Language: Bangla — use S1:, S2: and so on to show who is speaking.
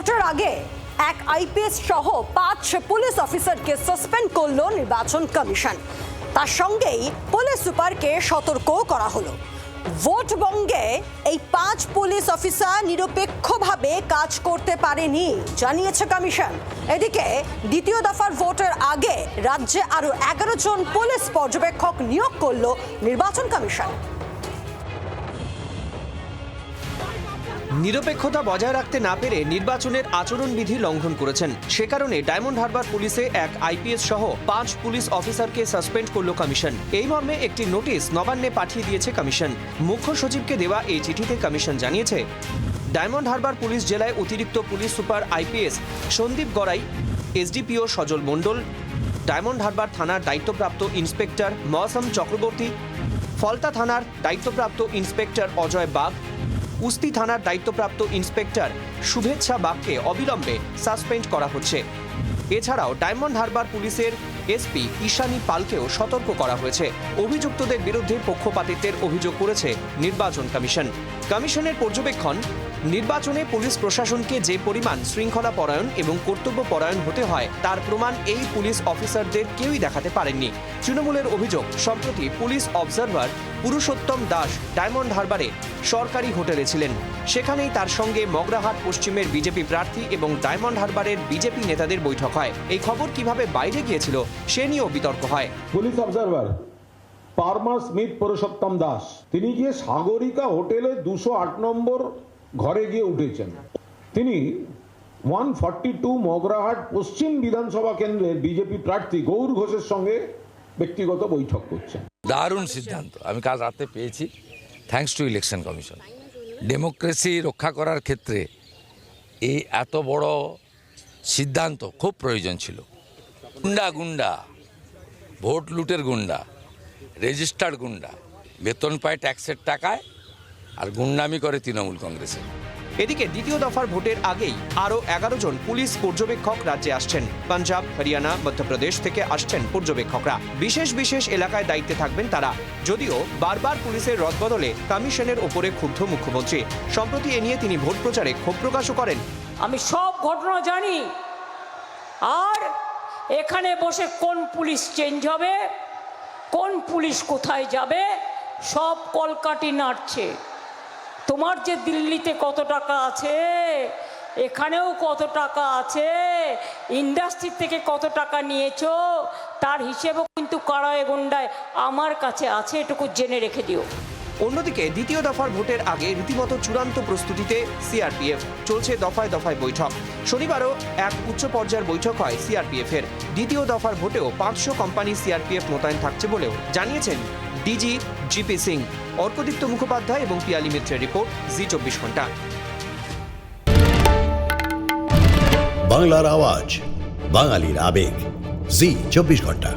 S1: ভোটের আগে এক আইপিএস সহ 5 পুলিশ অফিসারকে সাসপেন্ড করল নির্বাচন কমিশন। তার সঙ্গেই পুলিশ সুপারকে সতর্কও করা হলো। ভোট বঙ্গে এই 5 পুলিশ অফিসার নিরপেক্ষভাবে কাজ করতে পারেনি জানিয়েছে কমিশন। এদিকে দ্বিতীয় দফার ভোটের আগে রাজ্যে আরো 11 জন পুলিশ পর্যবেক্ষক নিয়োগ করল নির্বাচন কমিশন।
S2: নিরপেক্ষতা বজায় রাখতে না পেরে নির্বাচনের আচরণবিধি লঙ্ঘন করেছেন, সে কারণে ডায়মন্ড হারবার পুলিশে এক আইপিএস সহ 5 পুলিশ অফিসারকে সাসপেন্ড করল কমিশন। এই মর্মে একটি নোটিশ নবান্নে পাঠিয়ে দিয়েছে কমিশন। মুখ্য সচিবকে দেওয়া এই চিঠিতে কমিশন জানিয়েছে, ডায়মন্ড হারবার পুলিশ জেলায় অতিরিক্ত police super IPS Sandip Garai, SDPO Sajal Mondal, Diamond Harbour থানার দায়িত্বপ্রাপ্ত ইন্সপেক্টর মৌসম চক্রবর্তী, ফলতা থানার দায়িত্বপ্রাপ্ত ইন্সপেক্টর অজয় বাগ, উস্তি থানার দায়িত্বপ্রাপ্ত ইন্সপেক্টর শুভেচ্ছা বাগকে অবিলম্বে সাসপেন্ড করা হচ্ছে। এছাড়াও ডায়মন্ড হারবার পুলিশের এসপি ঈশানী পালকেও সতর্ক করা হয়েছে। অভিযুক্তদের বিরুদ্ধে পক্ষপাতিত্বের অভিযোগ করেছে নির্বাচন কমিশন। কমিশনের পর্যবেক্ষণ, নির্বাচনে পুলিশ প্রশাসনকে যে পরিমাণ শৃঙ্খলা পরায়ণ এবং কর্তব্য পরায়ণ হতে হয় তার প্রমাণ এই পুলিশ অফিসারদের কেউই দেখাতে পারেননি। তৃণমূলের অভিযোগ, সম্প্রতি police observer Purushottam Das Diamond হারবারে সরকারি হোটেলে ছিলেন। সেখানেই তার সঙ্গে মগরাহাট পশ্চিমের বিজেপি প্রার্থী এবং ডায়মন্ড হারবারের বিজেপি নেতাদের বৈঠক হয়। এই খবর কিভাবে বাইরে গিয়েছিল সে নিয়েও বিতর্ক হয়।
S3: Police observer পারমা Smith Purushottam Das তিনি গিয়ে সাগরিকা হোটেলে 208 নম্বর ঘরে গিয়ে উঠেছেন। তিনি 142 মগরাহাট পশ্চিম বিধানসভা কেন্দ্রের বিজেপি প্রার্থী গৌর ঘোষের সঙ্গে ব্যক্তিগত বৈঠক করছেন।
S4: দারুণ সিদ্ধান্ত আমি কাল রাতে পেয়েছি, thanks to election commission. Democracy রক্ষা করার ক্ষেত্রে এই এত বড় সিদ্ধান্ত খুব প্রয়োজন ছিল। গুন্ডা ভোট লুটের গুন্ডা, রেজিস্টার্ড গুন্ডা, বেতন পায় ট্যাক্সের টাকায়, আর গুন্ডামি করে তৃণমূল কংগ্রেসে।
S2: এদিকে দ্বিতীয় দফার ভোটের আগেই আরও 11 জন পুলিশ পর্যবেক্ষক রাজ্যে আসছেন। পাঞ্জাব, হরিয়ানা, মধ্যপ্রদেশ থেকে আসছেন পর্যবেক্ষকরা। বিশেষ বিশেষ এলাকায় দায়িত্বে থাকবেন তারা। যদিও বারবার পুলিশের রদবদলে কমিশনের ওপরে ক্ষুব্ধ মুখ্যমন্ত্রী। সম্প্রতি এ নিয়ে তিনি ভোট প্রচারে ক্ষোভ প্রকাশও করেন।
S5: আমি সব ঘটনা জানি, আর এখানে বসে কোন পুলিশ চেঞ্জ হবে, কোন পুলিশ কোথায় যাবে, সব কলকাঠি নাড়ছে। তোমার যে দিল্লিতে কত টাকা আছে, এখানেও কত টাকা আছে, ইন্ডাস্ট্রি থেকে কত টাকা নিয়েছো তার হিসেবও কিন্তু কারায় গন্ডায় আমার কাছে আছে, এটুকু জেনে রেখে দিও।
S2: অন্যদিকে দ্বিতীয় দফার ভোটের আগে রীতিমতো চূড়ান্ত প্রস্তুতিতে সিআরপিএফ। চলছে দফায় দফায় বৈঠক। শনিবারও এক উচ্চ পর্যায়ের বৈঠক হয় সিআরপিএফের। দ্বিতীয় দফার ভোটেও 500 কোম্পানি সিআরপিএফ মোতায়েন থাকছে বলেও জানিয়েছেন ডিজি জিপি সিং। অর্কদীপ্ত মুখোপাধ্যায় এবং পিয়ালি মিত্রের রিপোর্ট, জি 24 ঘন্টা।
S6: বাংলার আওয়াজ, বাঙালির আবেগ, জি 24 ঘন্টা।